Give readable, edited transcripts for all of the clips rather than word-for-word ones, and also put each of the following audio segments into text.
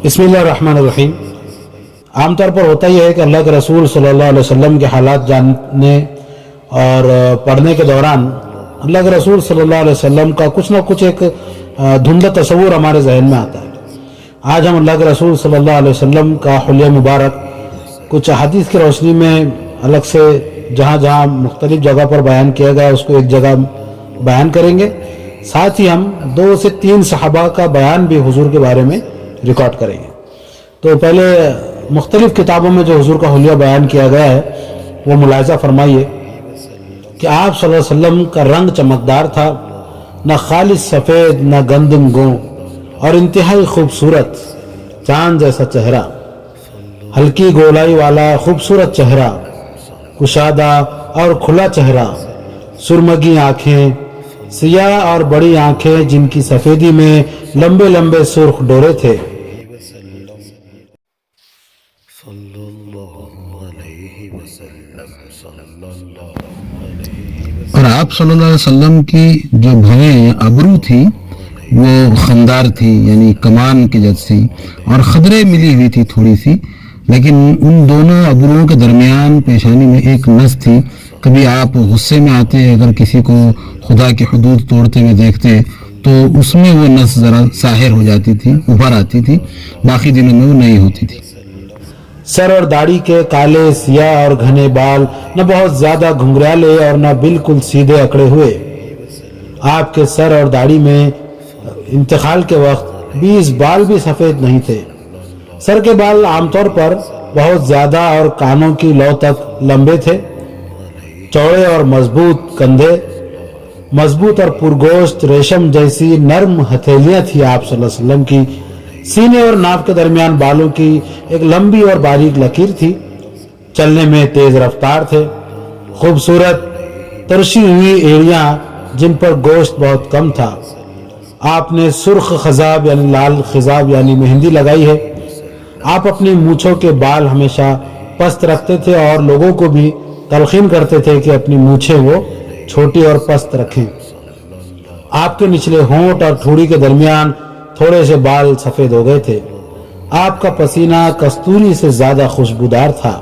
बिस्मिल्लाहिर्रहमानिर्रहीम। आम तौर पर होता ही है कि अल्लाह के रसूल सल्लल्लाहु अलैहि वसल्लम के हालात जानने और पढ़ने के दौरान अल्लाह के रसूल सल्लल्लाहु अलैहि वसल्लम का कुछ ना कुछ एक धुंधला तस्वुर हमारे जहन में आता है। आज हम अल्लाह के रसूल सल्लल्लाहु अलैहि वसल्लम का हुलिया मुबारक कुछ हदीस की रोशनी में अलग से जहाँ जहाँ मुख्तलिफ जगह पर बयान किया गया उसको एक जगह बयान करेंगे। साथ ही हम 2 से 3 सहाबा का बयान भी हुजूर के बारे में रिकॉर्ड करेंगे। तो पहले मुख्तलिफ किताबों में जो हुजूर का हुलिया बयान किया गया है वो मुलाहिजा फरमाइए कि आप सल्लल्लाहु अलैहि वसल्लम का रंग चमकदार था, न खालिस सफ़ेद न गंदम गो, और इंतहाई खूबसूरत चांद जैसा चेहरा, हल्की गोलाई वाला खूबसूरत चेहरा, कुशादा और खुला चेहरा, सुरमगी आंखें, सियाह और बड़ी आंखें जिनकी सफेदी में लंबे लंबे सुर्ख डोरे थे। और आप सल्लल्लाहु अलैहि वसल्लम की जो भवें अबरू थी वो खंदार थी, यानी कमान की जैसी, और खदरे मिली हुई थी थोड़ी सी, लेकिन उन दोनों अबरुओं के दरमियान पेशानी में एक नस थी। कभी आप गुस्से में आते, अगर किसी को खुदा की हुदूद तोड़ते हुए देखते तो उसमें वो नस ज़रा ज़ाहिर हो जाती थी, उभर आती थी, बाकी दिनों में वो नहीं होती थी। सर और दाढ़ी के काले सियाह और घने बाल न बहुत ज्यादा घुंघराले और न बिल्कुल सीधे अकड़े हुए। आपके सर और दाढ़ी में इंतकाल के वक्त 20 बाल भी सफेद नहीं थे। सर के बाल आमतौर पर बहुत ज्यादा और कानों की लौ तक लंबे थे। चौड़े और मजबूत कंधे, मजबूत और पुरगोश्त रेशम जैसी नर्म हथेलियां थी आप सल्लल्लाहु अलैहि वसल्लम की। सीने और नाक के दरमियान बालों की एक लंबी और बारीक लकीर थी। चलने में तेज रफ्तार थे। खूबसूरत तरशी हुई एड़ियां जिन पर गोश्त बहुत कम था। आपने सुर्ख खजाब यानी लाल खिजाब यानी मेहंदी लगाई है। आप अपनी मूछों के बाल हमेशा पस्त रखते थे और लोगों को भी तलखीन करते थे कि अपनी मूछें वो छोटी और पस्त रखें। आपके निचले होंठ और ठोड़ी के दरमियान थोड़े से बाल सफेद हो गए थे। आपका पसीना कस्तूरी से ज्यादा खुशबूदार था।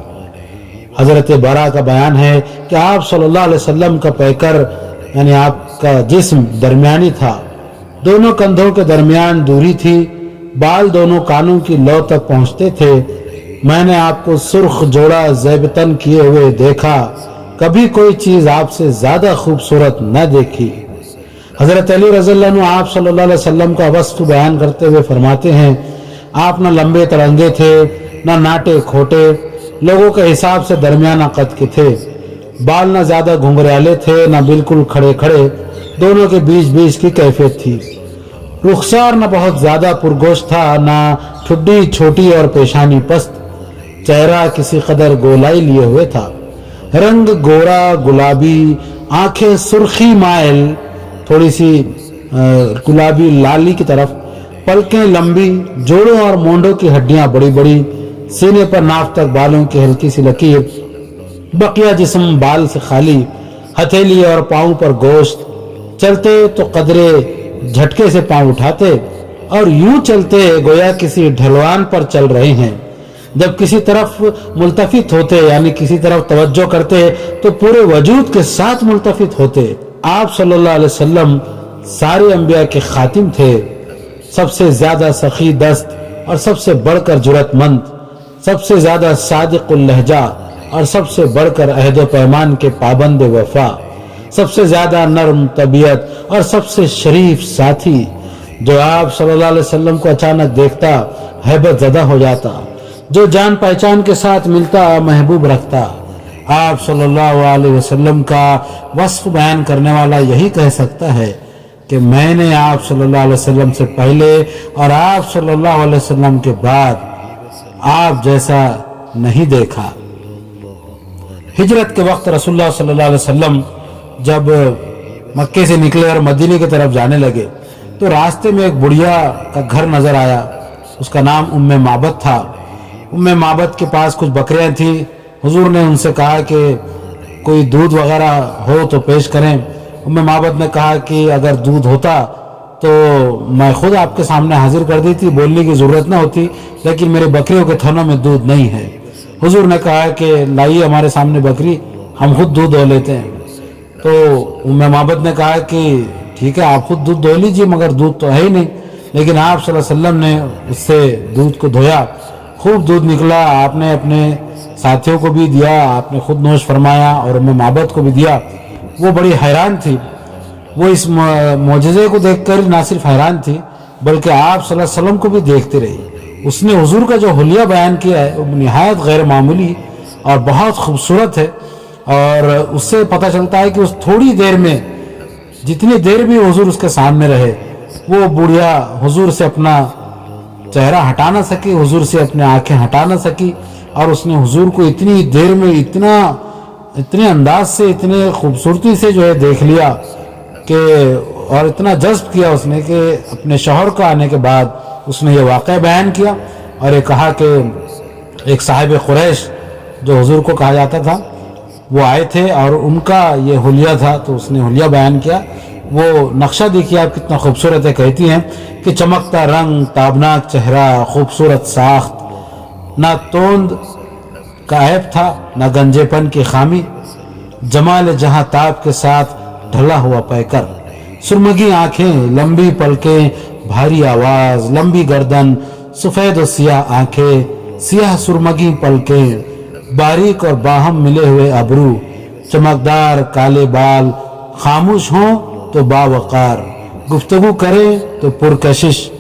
हजरत बरा का बयान है कि आप सल्लल्लाहु अलैहि वसल्लम का पैकर यानी आपका जिस्म दरमियानी था। दोनों कंधों के दरमियान दूरी थी। बाल दोनों कानों की लौ तक पहुंचते थे। मैंने आपको सुर्ख जोड़ा ज़ैबतन किए हुए देखा, कभी कोई चीज आपसे ज्यादा खूबसूरत न देखी। हजरत अली रज़ियल्लाहु अन्हु आप सल्लल्लाहु अलैहि वसल्लम का वस्फ बयान करते हुए फरमाते हैं, आप न लंबे तरंगे थे न नाटे खोटे, लोगों के हिसाब से दरमियाना कद के थे। बाल न ज्यादा घुंघराले थे न बिल्कुल खड़े खड़े, दोनों के बीच बीच की कैफियत थी। रुखसार न बहुत ज्यादा पुरगोश था, न ठुड्डी छोटी और पेशानी पस्त। चेहरा किसी कदर गोलाई लिए हुए था। रंग गोरा गुलाबी, आंखें सुर्खी माइल थोड़ी सी गुलाबी लाली की तरफ, पलकें लंबी, जोड़ों और मोंडों की हड्डियां बड़ी बड़ी, सीने पर नाफ तक बालों की हल्की सी लकीर, बकिया जिस्म बाल से खाली, हथेली और पांव पर गोश्त। चलते तो कदरे झटके से पांव उठाते और यूं चलते गोया किसी ढलवान पर चल रहे हैं। जब किसी तरफ मुल्तफित होते यानी किसी तरफ तवज्जो करते तो पूरे वजूद के साथ मुल्तफित होते। आप सल्लल्लाहु अलैहि वसल्लम सारे अंबिया के खातिम थे, सबसे ज्यादा सखी दस्त और सबसे बढ़कर जुरतमंद, सबसे ज्यादा सादिकुल लहजा और सबसे बढ़कर अहद व पैमान के पाबंद वफा, सबसे ज्यादा नर्म तबीयत और सबसे शरीफ साथी। जो आप सल्लल्लाहु अलैहि वसल्लम को अचानक देखता हैबत ज़दा हो जाता, जो जान पहचान के साथ मिलता महबूब रखता। आप सल्लल्लाहु अलैहि वसल्लम का वस्फ बयान करने वाला यही कह सकता है कि मैंने आप सल्लल्लाहु अलैहि वसल्लम से पहले और आप सल्लल्लाहु अलैहि वसल्लम के बाद आप जैसा नहीं देखा। हिजरत के वक्त रसूलुल्लाह सल्लल्लाहु अलैहि वसल्लम जब मक्के से निकले और मदीने की तरफ जाने लगे तो रास्ते में एक बुढ़िया का घर नजर आया। उसका नाम उम्मे माबद था। उम्मे माबद के पास कुछ बकरियां थी। हुजूर ने उनसे कहा कि कोई दूध वगैरह हो तो पेश करें। उम्मे माबद ने कहा कि अगर दूध होता तो मैं खुद आपके सामने हाजिर कर देती, बोलने की ज़रूरत ना होती, लेकिन मेरे बकरियों के थनों में दूध नहीं है। हुजूर ने कहा कि लाइए हमारे सामने बकरी, हम खुद दूध धो लेते हैं। तो उम्मे माबद ने कहा कि ठीक है आप खुद दूध धो लीजिए, मगर दूध तो है ही नहीं। लेकिन आप सल्लल्लाहु अलैहि वसल्लम ने उससे दूध को धोया, खूब दूध निकला। आपने अपने साथियों को भी दिया, आपने खुद नोश फरमाया और उम्मे माबद को भी दिया। वो बड़ी हैरान थी, वो इस मोजज़े को देखकर ना सिर्फ हैरान थी बल्कि आप सल्लल्लाहु अलैहि वसल्लम को भी देखती रही। उसने हुजूर का जो हुलिया बयान किया है वो निहायत गैर मामूली और बहुत खूबसूरत है। और उससे पता चलता है कि उस थोड़ी देर में, जितनी देर भी हुजूर उसके सामने रहे, वो बुढ़िया हुजूर से अपना चेहरा हटा ना सकी, हुजूर से अपनी आंखें हटा ना सकी। और उसने हुजूर को इतनी देर में इतने अंदाज से, इतने खूबसूरती से जो है देख लिया कि, और इतना जज्ब किया उसने कि अपने शौहर का आने के बाद उसने ये वाक़या बयान किया और ये कहा कि एक साहिब कुरैश जो हुजूर को कहा जाता था वो आए थे और उनका ये हुलिया था, तो उसने हुलिया बयान किया। वो नक्शा देखिए आप कितना खूबसूरत है। कहती हैं कि चमकता रंग, ताबनाक चेहरा, खूबसूरत साख्त, ना तोंद का ऐब था ना गंजेपन की खामी, जमाल जहां ताब के साथ ढला हुआ पैकर, सुरमगी आंखें, लंबी पलकें, भारी आवाज, लंबी गर्दन, सफेद और सियाह आंखें, सियाह सुरमगी पलकें, बारीक और बाहम मिले हुए अबरू, चमकदार काले बाल, खामोश हों तो बावकार, गुफ्तगू करें तो पुरकशिश,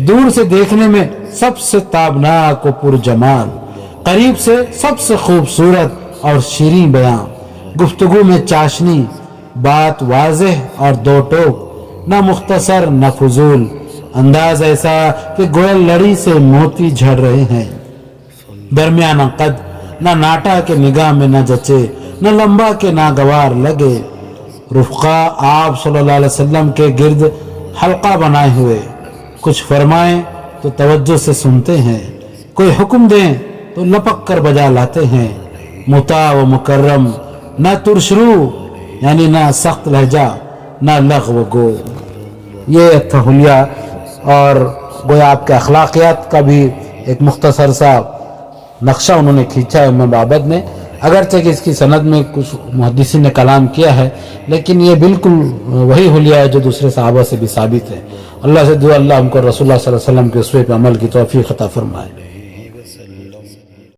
दूर से देखने में सबसे ताबनाक और पुरजमाल, करीब से सबसे खूबसूरत और शीरीं बयां, गुफ्तगू में चाशनी, बात वाज़ेह और दो टोक, न मुख्तसर न फजूल, अंदाज ऐसा कि गोया लड़ी से मोती झड़ रहे हैं, दरमियाना कद, न नाटा के निगाह में न जचे, न लंबा के नागवार लगे, रुफ़क़ा आप सल्लल्लाहु अलैहि वसल्लम के गिर्द हल्का बनाए हुए, कुछ फरमाएं तो तवज्जो से सुनते हैं, कोई हुक्म दें तो लपक कर बजा लाते हैं, मुता व मुकर्रम, न तुरशरू यानी ना सख्त लहजा, ना लग़व गो। ये था हुलिया और गोया आपके अखलाकियात का भी एक मुख्तसर सा नक्शा उन्होंने खींचा है उम्मे माबद ने। अगरचे कि इसकी सनद में कुछ मुहद्दिसीन ने कलाम किया है, लेकिन ये बिल्कुल वही हुलिया है जो दूसरे सहाबा से भी साबित है। अल्लाह से दुआ, अल्लाह हमको रसूलुल्लाह सल्लल्लाहु अलैहि वसल्लम के उसवे पे अमल की तौफीक अता फरमाए।